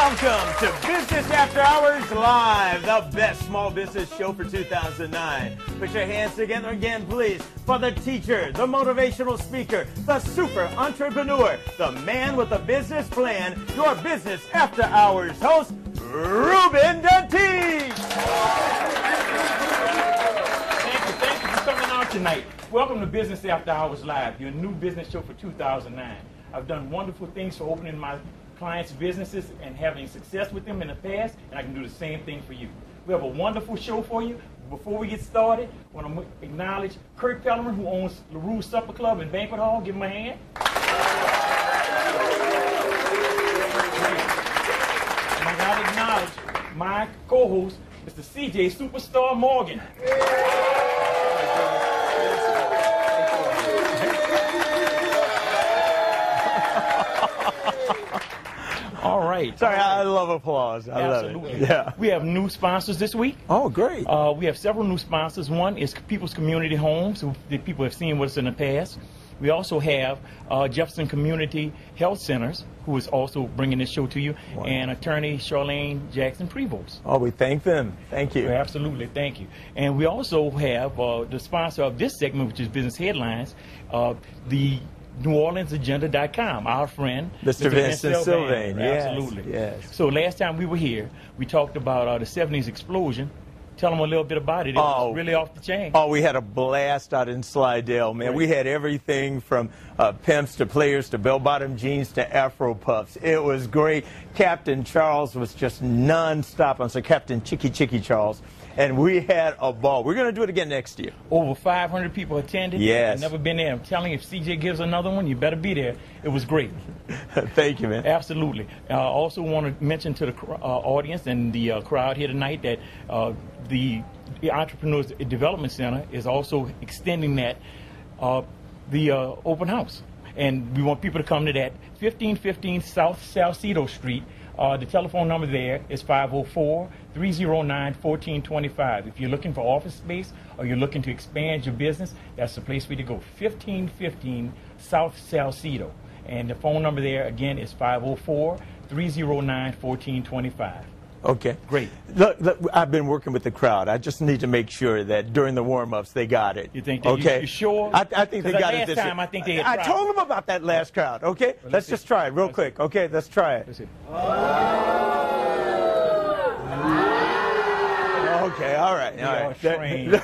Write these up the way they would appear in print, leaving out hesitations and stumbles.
Welcome to Business After Hours Live, the best small business show for 2009. Put your hands together again, please, for the teacher, the motivational speaker, the super entrepreneur, the man with a business plan, your Business After Hours host, Ruben Dantes. Thank you for coming out tonight. Welcome to Business After Hours Live, your new business show for 2009. I've done wonderful things for opening my clients' businesses and having success with them in the past, and I can do the same thing for you. We have a wonderful show for you. Before we get started, I want to acknowledge Kurt Pellerman, who owns LaRue Supper Club and Banquet Hall. Give him a hand. And I got to acknowledge my co-host, Mr. CJ Superstar Morgan. All right. Sorry, I love applause. I Absolutely. love it. Yeah. We have new sponsors this week. Oh, great. We have several new sponsors. One is People's Community Homes, who the people have seen with us in the past. We also have Jefferson Community Health Centers, who is also bringing this show to you, and attorney Charlene Jackson Prevost. Oh, we thank them. Thank you. Absolutely, thank you. And we also have the sponsor of this segment, which is Business Headlines, the NewOrleansAgenda.com, our friend, Mr. Vincent Sylvain. Yes, absolutely. yes. So last time we were here, we talked about the 70s explosion. Tell them a little bit about it. It was really off the chain. Oh, we had a blast out in Slidell, man. Right. We had everything from pimps to players to bell-bottom jeans to Afro puffs. It was great. Captain Charles was just non-stop. So Captain Chicky Charles. And we had a ball. We're going to do it again next year. Over 500 people attended. Yes. I've never been there. I'm telling you, if CJ gives another one, you better be there. It was great. Thank you, man. Absolutely. I also want to mention to the audience and the crowd here tonight that the Entrepreneurs Development Center is also extending that, the open house. And we want people to come to that, 1515 South Salcedo Street. The telephone number there is 504-309-1425. If you're looking for office space or you're looking to expand your business, that's the place for you to go, 1515 South Salcedo. And the phone number there, again, is 504-309-1425. Okay. Great. Look, I've been working with the crowd. I just need to make sure that during the warm-ups they got it. You think that okay. You sure? I think they got it this time, year. I think they had I told them about that last crowd. Okay? Well, let's just try it real quick. Okay, let's try it. Let's see. Okay, all right. They are trained.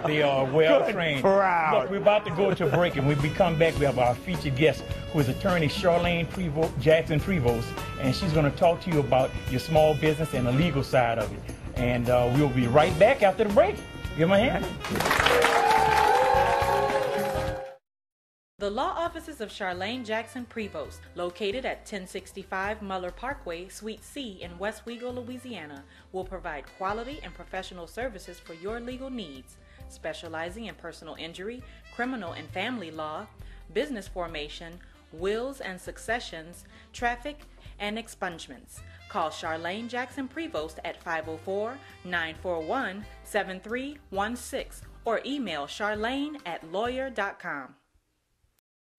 They are well trained. Crowd. Look, we're about to go to break, and when we come back, we have our featured guest, who is attorney Charlene Jackson Prevost, and she's going to talk to you about your small business and the legal side of it. And we'll be right back after the break. Give me a hand. The law offices of Charlene Jackson Prevost, located at 1065 Muller Parkway, Suite C in West Wego, Louisiana, will provide quality and professional services for your legal needs, specializing in personal injury, criminal and family law, business formation, wills and successions, traffic, and expungements. Call Charlene Jackson Prevost at 504-941-7316 or email charlene@lawyer.com.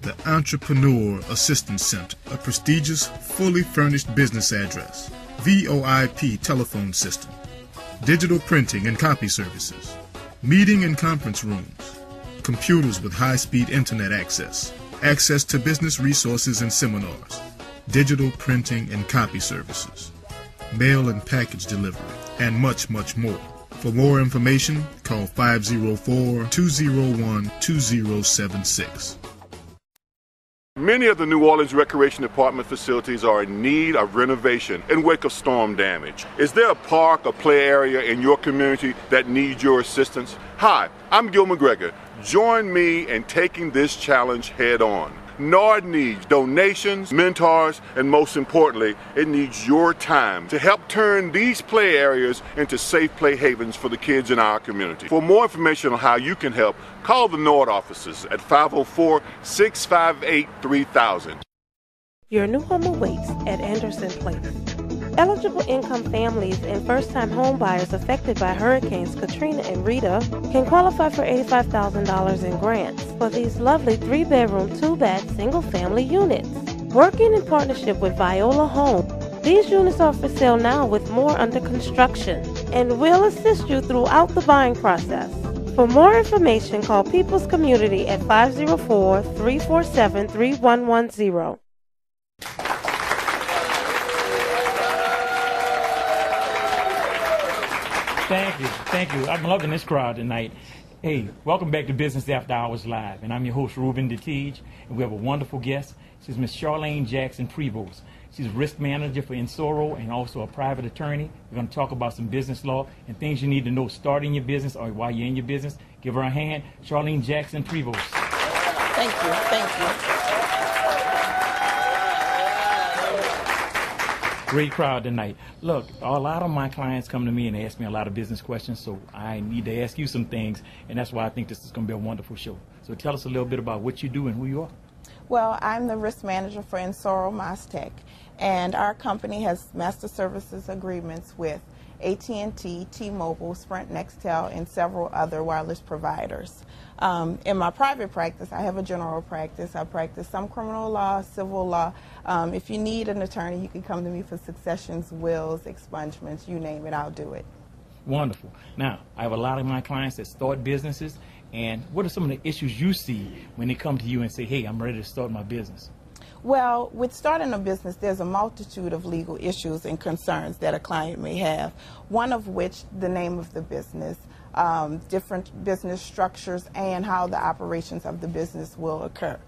The Entrepreneur Assistance Center, a prestigious, fully furnished business address, VoIP telephone system, digital printing and copy services, meeting and conference rooms, computers with high-speed internet access to business resources and seminars, digital printing and copy services, mail and package delivery, and much, much more. For more information, call 504-201-2076. Many of the New Orleans Recreation Department facilities are in need of renovation in wake of storm damage. Is there a park or play area in your community that needs your assistance? Hi, I'm Gil McGregor. Join me in taking this challenge head on. NORD needs donations, mentors, and most importantly, it needs your time to help turn these play areas into safe play havens for the kids in our community. For more information on how you can help, call the NORD offices at 504-658-3000. Your new home awaits at Anderson Place. Eligible income families and first-time home buyers affected by Hurricanes Katrina and Rita can qualify for $85,000 in grants for these lovely 3-bedroom, 2-bath, single-family units. Working in partnership with Viola Home, These units are for sale now with more under construction and will assist you throughout the buying process. For more information, call People's Community at 504-347-3110. Thank you. I'm loving this crowd tonight. Hey, welcome back to Business After Hours Live, and I'm your host, Ruben DeTiege, and we have a wonderful guest. She's Miss Charlene Jackson Prevost. She's a risk manager for Ensoro and also a private attorney. We're going to talk about some business law and things you need to know starting your business or while you're in your business. Give her a hand. Charlene Jackson Prevost. Thank you. Great crowd tonight. Look, a lot of my clients come to me and ask me a lot of business questions, so I need to ask you some things, and that's why I think this is going to be a wonderful show. So tell us a little bit about what you do and who you are. Well, I'm the risk manager for Ensoro Mastech, and our company has master services agreements with AT&T, T-Mobile, Sprint, Nextel, and several other wireless providers. In my private practice, I have a general practice. I practice some criminal law, civil law. If you need an attorney, you can come to me for successions, wills, expungements, you name it, I'll do it. Wonderful. Now, I have a lot of my clients that start businesses, and what are some of the issues you see when they come to you and say, hey, I'm ready to start my business? Well, with starting a business, there's a multitude of legal issues and concerns that a client may have, one of which the name of the business, different business structures, and how the operations of the business will occur.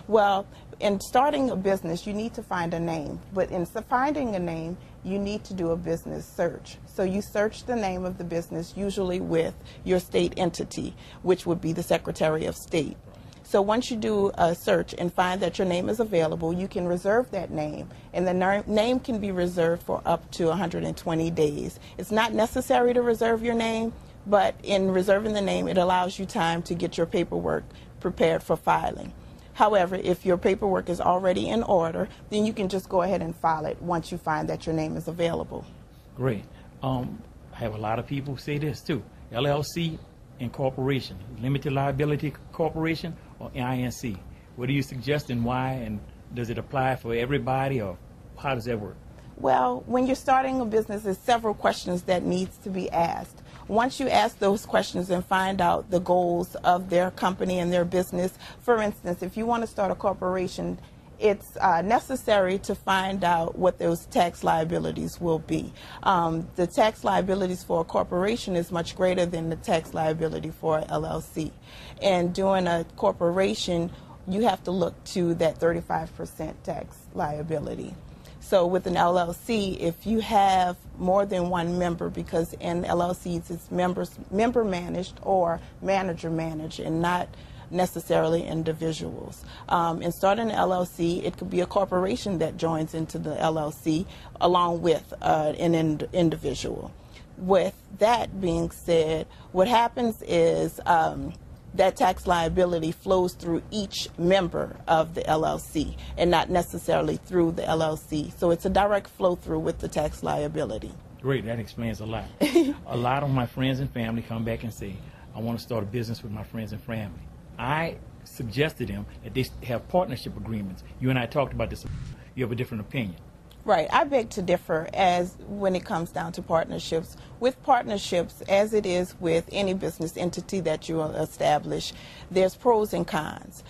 Well, in starting a business, you need to find a name, but in finding a name, you need to do a business search. So you search the name of the business, usually with your state entity, which would be the Secretary of State. So once you do a search and find that your name is available, you can reserve that name, and the name can be reserved for up to 120 days. It's not necessary to reserve your name, but in reserving the name, it allows you time to get your paperwork prepared for filing. However, if your paperwork is already in order, then you can just go ahead and file it once you find that your name is available. Great. I have a lot of people who say this too. LLC and corporation, limited liability corporation or INC. What do you suggest and why, and does it apply for everybody, or how does that work? Well, when you're starting a business, there's several questions that needs to be asked. Once you ask those questions and find out the goals of their company and their business, for instance, if you want to start a corporation, it's necessary to find out what those tax liabilities will be. The tax liabilities for a corporation is much greater than the tax liability for an LLC. And doing a corporation, you have to look to that 35% tax liability. So with an LLC, if you have more than one member, because in LLCs it's member managed or manager managed and not necessarily individuals. In starting an LLC, it could be a corporation that joins into the LLC along with an individual. With that being said, what happens is that tax liability flows through each member of the LLC and not necessarily through the LLC. So it's a direct flow through with the tax liability. Great, that explains a lot. A lot of my friends and family come back and say, I want to start a business with my friends and family. I suggested them that they have partnership agreements. You and I talked about this. You have a different opinion. Right. I beg to differ as when it comes down to partnerships. With partnerships, as it is with any business entity that you establish, there's pros and cons.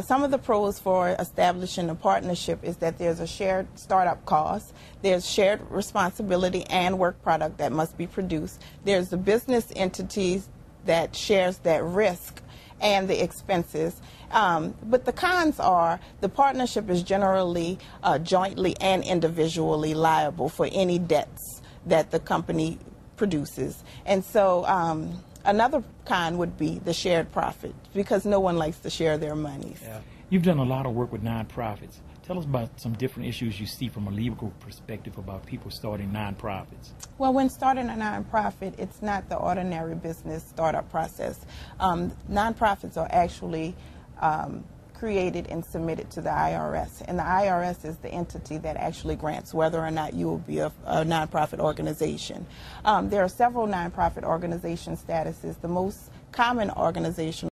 Some of the pros for establishing a partnership is that there's a shared startup cost, there's shared responsibility and work product that must be produced. There's the business entities that shares that risk and the expenses. But the cons are the partnership is generally jointly and individually liable for any debts that the company produces. And so another con would be the shared profit, because no one likes to share their monies. Yeah. You've done a lot of work with nonprofits. Tell us about some different issues you see from a legal perspective about people starting nonprofits. Well, when starting a nonprofit, it's not the ordinary business startup process. Nonprofits are actually created and submitted to the IRS, and the IRS is the entity that actually grants whether or not you will be a nonprofit organization. There are several nonprofit organization statuses. The most common organization